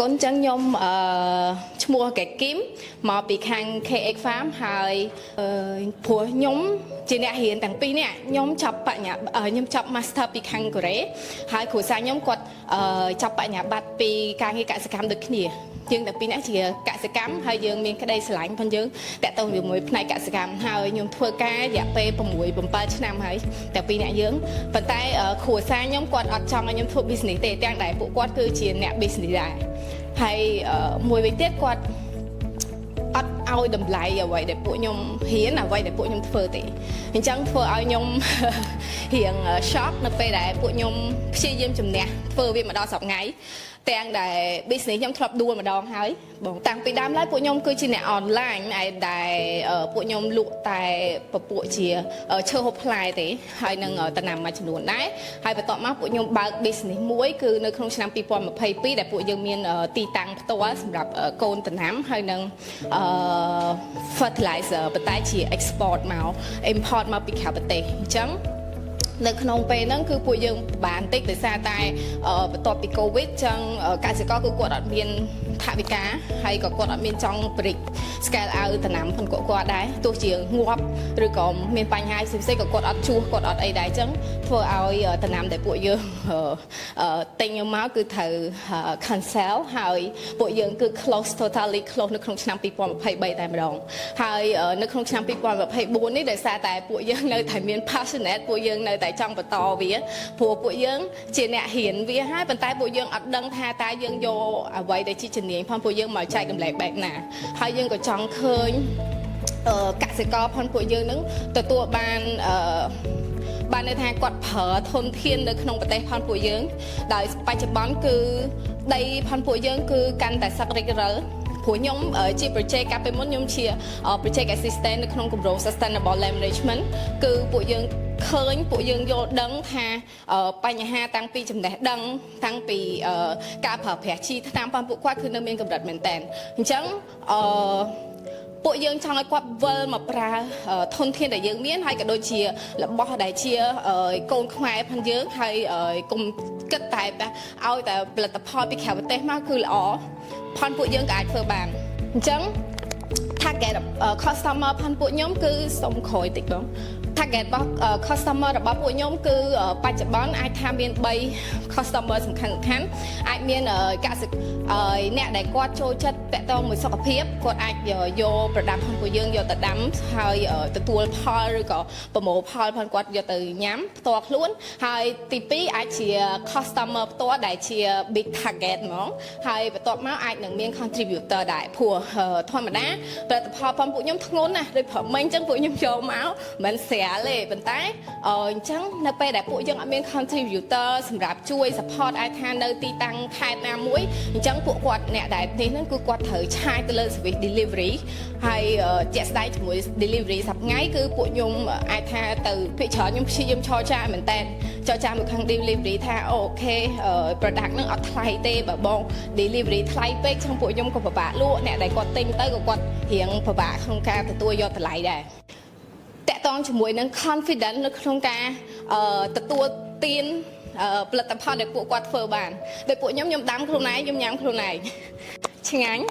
កូនចឹងខ្ញុំឈ្មោះកែគីមមកពីខាង KX Farm ហើយព្រោះខ្ញុំជាអ្នករៀនទាំងពីរនេះខ្ញុំចាប់បញ្ញាខ្ញុំចាប់ Master ពីខាងកូរ៉េហើយគ្រូសាស្ត្រខ្ញុំគាត់ចាប់បញ្ញាបត្រពីការងារកសិកម្មដូចគ្នាយើងទាំងពីរនេះជាកសិកម្មហើយយើងមានក្តីស្រឡាញ់ផងយើងតាក់ទងជាមួយផ្នែកកសិកម្មហើយខ្ញុំធ្វើការរយៈពេល6 7ឆ្នាំហើយតែពីរអ្នកយើងប៉ុន្តែគ្រូសាស្ត្រខ្ញុំគាត់អត់ចង់ឲ្យខ្ញុំធ្វើ business ទេទាំងដែលពួកគាត់គឺជាអ្នក business ដែរហើយមួយវិញទៀតគាត់អត់ឲ្យតម្លៃអ្វីដែលពួកខ្ញុំរៀនអ្វីដែលពួកខ្ញុំធ្វើទេអញ្ចឹងធ្វើឲ្យខ្ញុំរៀង shock នៅពេលដែលពួកខ្ញុំព្យាយាមជំនះធ្វើវាមកដល់10ថ្ងៃទាំងដែល business ខ្ញុំធ្លាប់ដួលម្ដងហើយបងតាំងពីដើមឡើយពួកខ្ញុំគឺជាអ្នក online ដែលពួកខ្ញុំលក់តែពពួកជាឈើហូបផ្លែទេហើយនឹងដំណាំមួយចំនួនដែរហើយបន្ទាប់មកពួកខ្ញុំបើក business មួយគឺនៅក្នុងឆ្នាំ2022ដែលពួកយើងមានទីតាំងផ្ទាល់សម្រាប់កូនដំណាំហើយនឹងfertilizer ប៉ុន្តែជា export មក import មកពីក្រៅប្រទេសអញ្ចឹងនៅក្នុងពេលហ្នឹងគឺពួកយើងបានតិចដោយសារតែបន្ទាប់ពី COVID ចឹងកសិករគឺគាត់អត់មានថវិកាហើយក៏គាត់អត់មានចង់ប្រិច scale ឲ្យដំណាំផងគាត់ដែរទោះជាងាប់ឬក៏មានបញ្ហាផ្សេងៗក៏គាត់អត់ជួសគាត់អត់អីដែរចឹងធ្វើឲ្យដំណាំដែលពួកយើងទិញមកគឺត្រូវ cancel ហើយពួកយើងគឺ totally close នៅក្នុងឆ្នាំ2023តែម្ដងហើយនៅក្នុងឆ្នាំ2024នេះដោយសារតែពួកយើងនៅតែមាន passionate ពួកយើងនៅតែចង់បន្តវាព្រោះពួកយើងជាអ្នករៀនវាហើយប៉ុន្តែពួកយើងអត់ដឹងថាតើយើងយកអ្វីដែលជាជំនាញផងពួកយើងមកចែករំលែកបែបណាហើយយើងក៏ចង់ឃើញកសិករផងពួកយើងនឹងទទួលបានន័យថាគាត់ប្រើធនធាននៅក្នុងប្រទេសផងពួកយើងដោយបច្ចុប្បន្នគឺដីផងពួកយើងគឺកាន់តែសឹករិចរិលព្រោះខ្ញុំជា project កាលពីមុនខ្ញុំជា project assistant នៅក្នុងគម្រោង sustainable land management គឺពួកយើងឃើញពួកយើងយល់ដឹងថាបញ្ហាតាំងពីចំណេះដឹងតាំងពីការប្រើប្រាស់ជីថ្នាំផងពួកគាត់គឺនៅមានកម្រិតមែនតើអញ្ចឹងពួកយើងចង់ឲ្យគាត់វិលមកប្រើធនធានដែលយើងមានហើយក៏ដូចជារបស់ដែលជាកូនខ្មែរផងយើងហើយកុំគិតតែឲ្យតែផលិតផលពីក្រៅប្រទេសមកគឺល្អផងពួកយើងក៏អាចធ្វើបានអញ្ចឹង target customer ផងពួកខ្ញុំគឺសុំក្រោយតិចបង target របស់ customer របស់ពួកខ្ញុំគឺបច្ចុប្បន្នអាចថាមាន3 customer សំខាន់អាចមានកសិអ្នកដែលគាត់ចូលចិត្តតាក់ទងមួយសុខភាពគាត់អាចយក product របស់ពួកយើងយកទៅដាំហើយទទួលផលឬក៏ប្រមូលផលផងគាត់យកទៅញ៉ាំផ្ទាល់ខ្លួនហើយទី2អាចជា customer ផ្ទាល់ដែលជា big target ហ្មងហើយបន្ទាប់មកអាចនឹងមាន contributor ដែរព្រោះធម្មតាផលិតផលផងពួកខ្ញុំធ្ងន់ណាស់ដូចប្រមិញអញ្ចឹងពួកខ្ញុំចូលមកមិនស្រាលទេប៉ុន្តែអញ្ចឹងនៅពេលដែលពួកយើងអត់មាន contributor សម្រាប់ជួយ support អាចថានៅទីតាំងខេត្តណាមួយអញ្ចឹងពួកគាត់អ្នកដែលនេះហ្នឹងគឺគាត់ត្រូវឆាយទៅលើ service delivery ហើយជាក់ស្ដែងជាមួយ delivery សប្តាហ៍ថ្ងៃគឺពួកខ្ញុំអាចថាទៅភាគច្រើនខ្ញុំព្យាយាមចរចាមែនតើចរចាមួយខាង delivery ថាអូខេ product ហ្នឹងអត់ថ្លៃទេបើបង delivery ថ្លៃពេកចឹងពួកខ្ញុំក៏ពិបាកលក់អ្នកដែលគាត់ទិញទៅក៏គាត់រៀងពិបាកក្នុងការទទួលយកតម្លៃដែរតាក់ទងជាមួយនឹង confidence នៅក្នុងការទទួលទានផលិតផលដែលពួកគាត់ធ្វើបានដោយពួកខ្ញុំដាំខ្លួនឯងខ្ញុំញ៉ាំខ្លួនឯងឆ្ងាញ់